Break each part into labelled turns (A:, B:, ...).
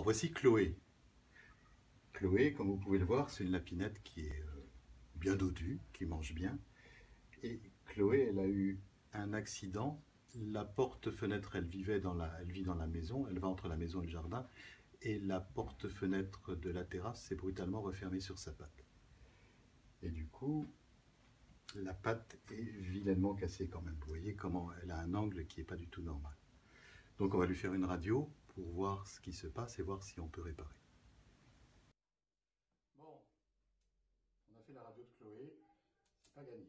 A: Alors voici Chloé. Chloé, comme vous pouvez le voir, c'est une lapinette qui est bien dodue, qui mange bien. Et Chloé, elle a eu un accident. La porte-fenêtre, elle vit dans la maison, elle va entre la maison et le jardin, et la porte-fenêtre de la terrasse s'est brutalement refermée sur sa patte. Et du coup, la patte est vilainement cassée quand même. Vous voyez comment elle a un angle qui n'est pas du tout normal. Donc on va lui faire une radio pour voir ce qui se passe et voir si on peut réparer. Bon, on a fait la radio de Chloé, c'est pas gagné.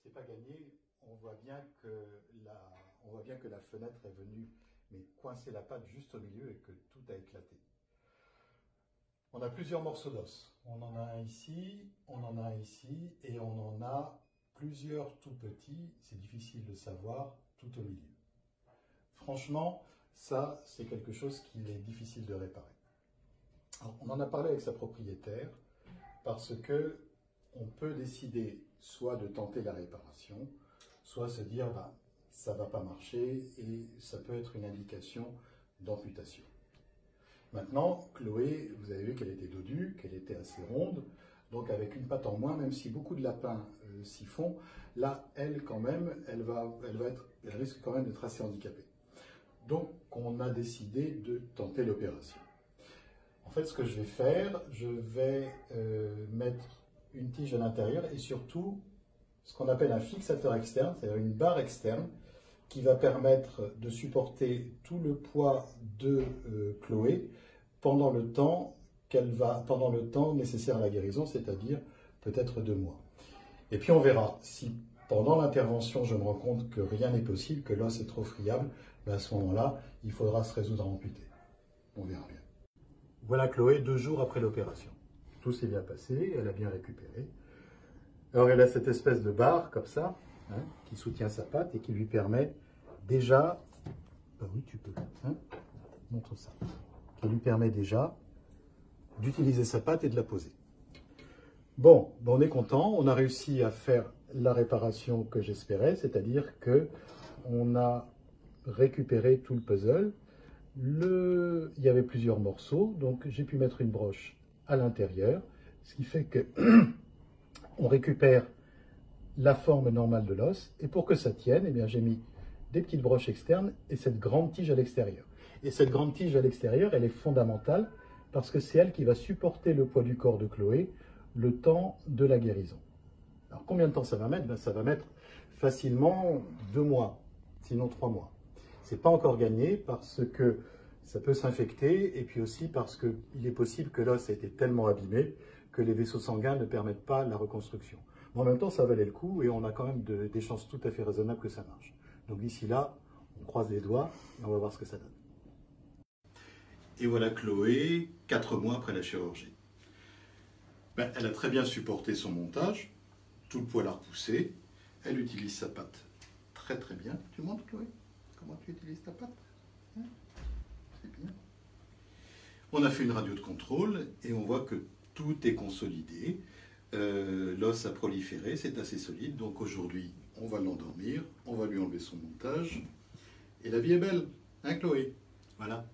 A: C'est pas gagné, on voit bien que la fenêtre est venue mais coincer la patte juste au milieu et que tout a éclaté. On a plusieurs morceaux d'os. On en a un ici, on en a un ici et on en a plusieurs tout petits, c'est difficile de savoir, tout au milieu. Franchement, ça c'est quelque chose qu'il est difficile de réparer. Alors, on en a parlé avec sa propriétaire parce que on peut décider soit de tenter la réparation, soit se dire ça ne va pas marcher et ça peut être une indication d'amputation. Maintenant, Chloé, vous avez vu qu'elle était dodue, qu'elle était assez ronde, donc avec une patte en moins, même si beaucoup de lapins s'y font, là, elle quand même, elle risque quand même d'être assez handicapée. Donc, on a décidé de tenter l'opération. En fait, ce que je vais faire, je vais mettre une tige à l'intérieur et surtout ce qu'on appelle un fixateur externe, c'est-à-dire une barre externe qui va permettre de supporter tout le poids de Chloé pendant le temps nécessaire à la guérison, c'est-à-dire peut-être 2 mois. Et puis on verra si pendant l'intervention je me rends compte que rien n'est possible, que l'os est trop friable, à ce moment-là, il faudra se résoudre à amputer. On verra bien. Voilà Chloé 2 jours après l'opération. Tout s'est bien passé, elle a bien récupéré. Alors elle a cette espèce de barre comme ça, qui soutient sa patte et qui lui permet déjà, oui tu peux, montre ça, qui lui permet déjà d'utiliser sa patte et de la poser. Bon, on est content, on a réussi à faire la réparation que j'espérais, c'est-à-dire que on a récupéré tout le puzzle. Il y avait plusieurs morceaux, donc j'ai pu mettre une broche à l'intérieur, ce qui fait que on récupère la forme normale de l'os, et pour que ça tienne, eh bien, j'ai mis des petites broches externes et cette grande tige à l'extérieur. Et cette grande tige à l'extérieur, elle est fondamentale parce que c'est elle qui va supporter le poids du corps de Chloé le temps de la guérison. Alors combien de temps ça va mettre? Ça va mettre facilement 2 mois, sinon 3 mois. C'est pas encore gagné parce que ça peut s'infecter et puis aussi parce qu'il est possible que l'os ait été tellement abîmé que les vaisseaux sanguins ne permettent pas la reconstruction. Mais en même temps, ça valait le coup et on a quand même des chances tout à fait raisonnables que ça marche. Donc d'ici là, on croise les doigts et on va voir ce que ça donne. Et voilà Chloé, 4 mois après la chirurgie. Elle a très bien supporté son montage, tout le poids l'a repoussé, elle utilise sa patte très très bien. Tu montres Chloé comment tu utilises ta patte? C'est bien. On a fait une radio de contrôle et on voit que tout est consolidé. L'os a proliféré, c'est assez solide. Donc aujourd'hui, on va l'endormir, on va lui enlever son montage. Et la vie est belle, hein Chloé? Voilà.